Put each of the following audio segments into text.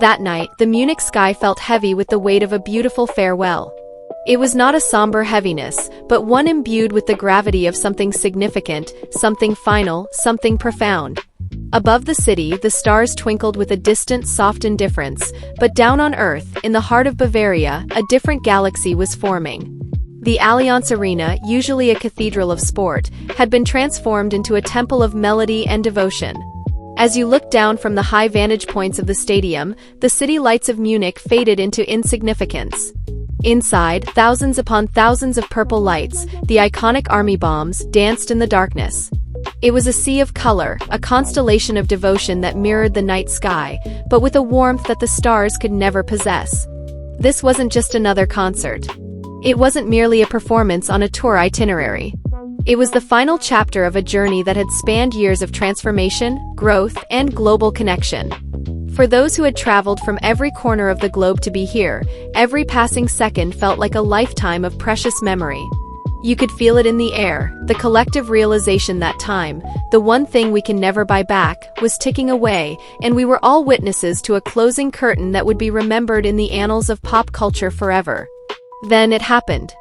That night, the Munich sky felt heavy with the weight of a beautiful farewell. It was not a somber heaviness, but one imbued with the gravity of something significant, something final, something profound. Above the city, the stars twinkled with a distant, soft indifference, but down on Earth, in the heart of Bavaria, a different galaxy was forming. The Allianz Arena, usually a cathedral of sport, had been transformed into a temple of melody and devotion. As you looked down from the high vantage points of the stadium, the city lights of Munich faded into insignificance. Inside, thousands upon thousands of purple lights, the iconic army bombs, danced in the darkness. It was a sea of color, a constellation of devotion that mirrored the night sky, but with a warmth that the stars could never possess. This wasn't just another concert. It wasn't merely a performance on a tour itinerary. It was the final chapter of a journey that had spanned years of transformation, growth, and global connection. For those who had traveled from every corner of the globe to be here, every passing second felt like a lifetime of precious memory. You could feel it in the air, the collective realization that time, the one thing we can never buy back, was ticking away, and we were all witnesses to a closing curtain that would be remembered in the annals of pop culture forever. Then it happened.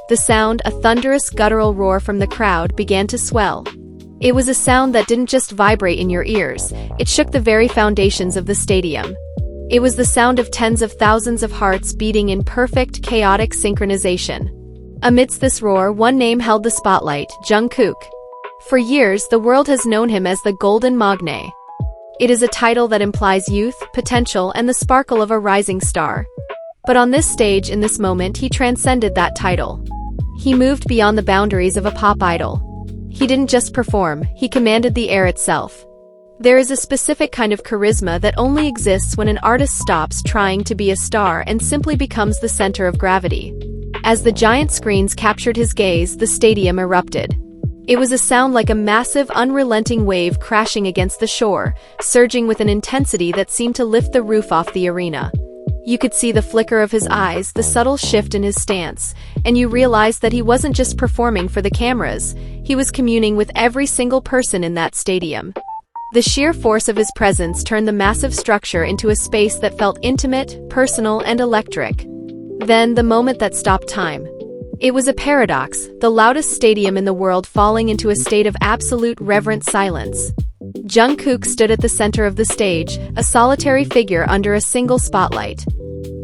The sound, a thunderous guttural roar from the crowd, began to swell. It was a sound that didn't just vibrate in your ears, it shook the very foundations of the stadium. It was the sound of tens of thousands of hearts beating in perfect, chaotic synchronization. Amidst this roar, one name held the spotlight: Jungkook. For years, the world has known him as the Golden Maknae. It is a title that implies youth, potential, and the sparkle of a rising star. But on this stage, in this moment, he transcended that title. He moved beyond the boundaries of a pop idol. He didn't just perform, he commanded the air itself. There is a specific kind of charisma that only exists when an artist stops trying to be a star and simply becomes the center of gravity. As the giant screens captured his gaze, the stadium erupted. It was a sound like a massive, unrelenting wave crashing against the shore, surging with an intensity that seemed to lift the roof off the arena. You could see the flicker of his eyes, the subtle shift in his stance, and you realized that he wasn't just performing for the cameras, he was communing with every single person in that stadium. The sheer force of his presence turned the massive structure into a space that felt intimate, personal, and electric. Then, the moment that stopped time. It was a paradox, the loudest stadium in the world falling into a state of absolute reverent silence. Jungkook stood at the center of the stage, a solitary figure under a single spotlight.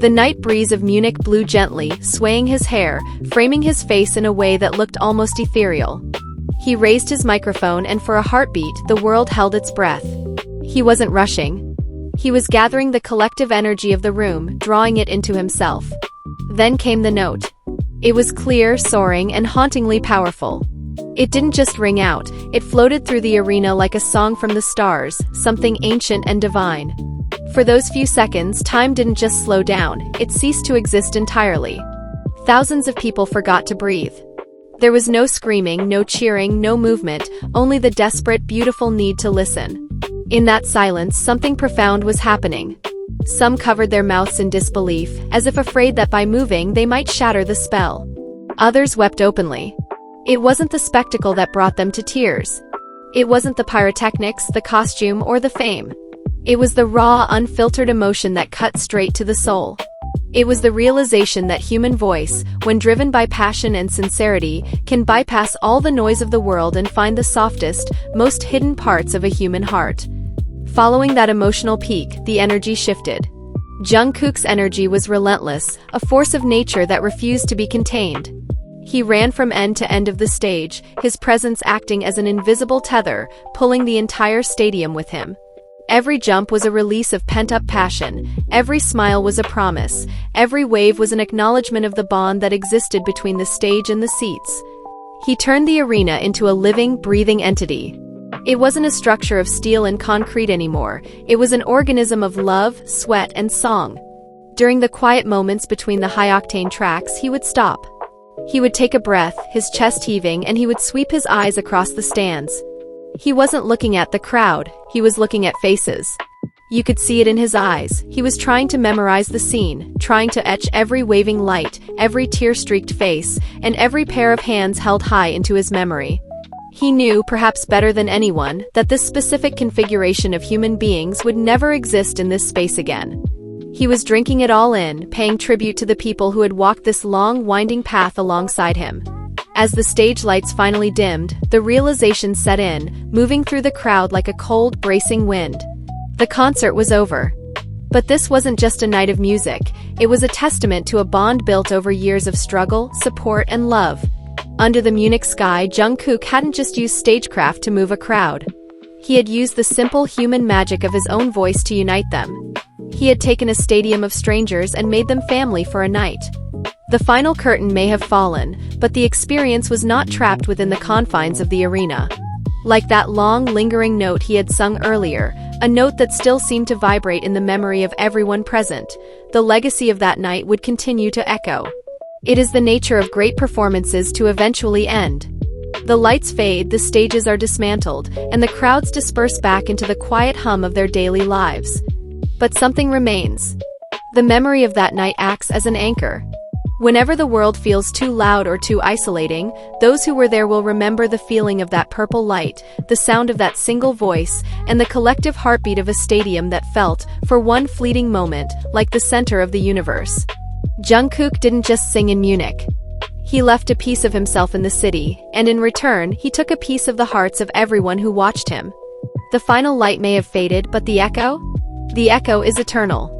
The night breeze of Munich blew gently, swaying his hair, framing his face in a way that looked almost ethereal. He raised his microphone, and for a heartbeat, the world held its breath. He wasn't rushing. He was gathering the collective energy of the room, drawing it into himself. Then came the note. It was clear, soaring, and hauntingly powerful. It didn't just ring out, it floated through the arena like a song from the stars, something ancient and divine. For those few seconds, time didn't just slow down, it ceased to exist entirely. Thousands of people forgot to breathe. There was no screaming, no cheering, no movement, only the desperate, beautiful need to listen. In that silence, something profound was happening. Some covered their mouths in disbelief, as if afraid that by moving they might shatter the spell. Others wept openly. It wasn't the spectacle that brought them to tears. It wasn't the pyrotechnics, the costume, or the fame. It was the raw, unfiltered emotion that cut straight to the soul. It was the realization that human voice, when driven by passion and sincerity, can bypass all the noise of the world and find the softest, most hidden parts of a human heart. Following that emotional peak, the energy shifted. Jungkook's energy was relentless, a force of nature that refused to be contained. He ran from end to end of the stage, his presence acting as an invisible tether, pulling the entire stadium with him. Every jump was a release of pent-up passion, every smile was a promise, every wave was an acknowledgement of the bond that existed between the stage and the seats. He turned the arena into a living, breathing entity. It wasn't a structure of steel and concrete anymore, it was an organism of love, sweat, and song. During the quiet moments between the high-octane tracks, he would stop. He would take a breath, his chest heaving, and he would sweep his eyes across the stands. He wasn't looking at the crowd, he was looking at faces. You could see it in his eyes, he was trying to memorize the scene, trying to etch every waving light, every tear-streaked face, and every pair of hands held high into his memory. He knew, perhaps better than anyone, that this specific configuration of human beings would never exist in this space again. He was drinking it all in, paying tribute to the people who had walked this long, winding path alongside him. As the stage lights finally dimmed, the realization set in, moving through the crowd like a cold, bracing wind. The concert was over. But this wasn't just a night of music, it was a testament to a bond built over years of struggle, support, and love. Under the Munich sky, Jungkook hadn't just used stagecraft to move a crowd. He had used the simple human magic of his own voice to unite them. He had taken a stadium of strangers and made them family for a night. The final curtain may have fallen, but the experience was not trapped within the confines of the arena. Like that long, lingering note he had sung earlier, a note that still seemed to vibrate in the memory of everyone present, the legacy of that night would continue to echo. It is the nature of great performances to eventually end. The lights fade, the stages are dismantled, and the crowds disperse back into the quiet hum of their daily lives. But something remains. The memory of that night acts as an anchor. Whenever the world feels too loud or too isolating, those who were there will remember the feeling of that purple light, the sound of that single voice, and the collective heartbeat of a stadium that felt, for one fleeting moment, like the center of the universe. Jungkook didn't just sing in Munich. He left a piece of himself in the city, and in return, he took a piece of the hearts of everyone who watched him. The final light may have faded, but the echo? The echo is eternal.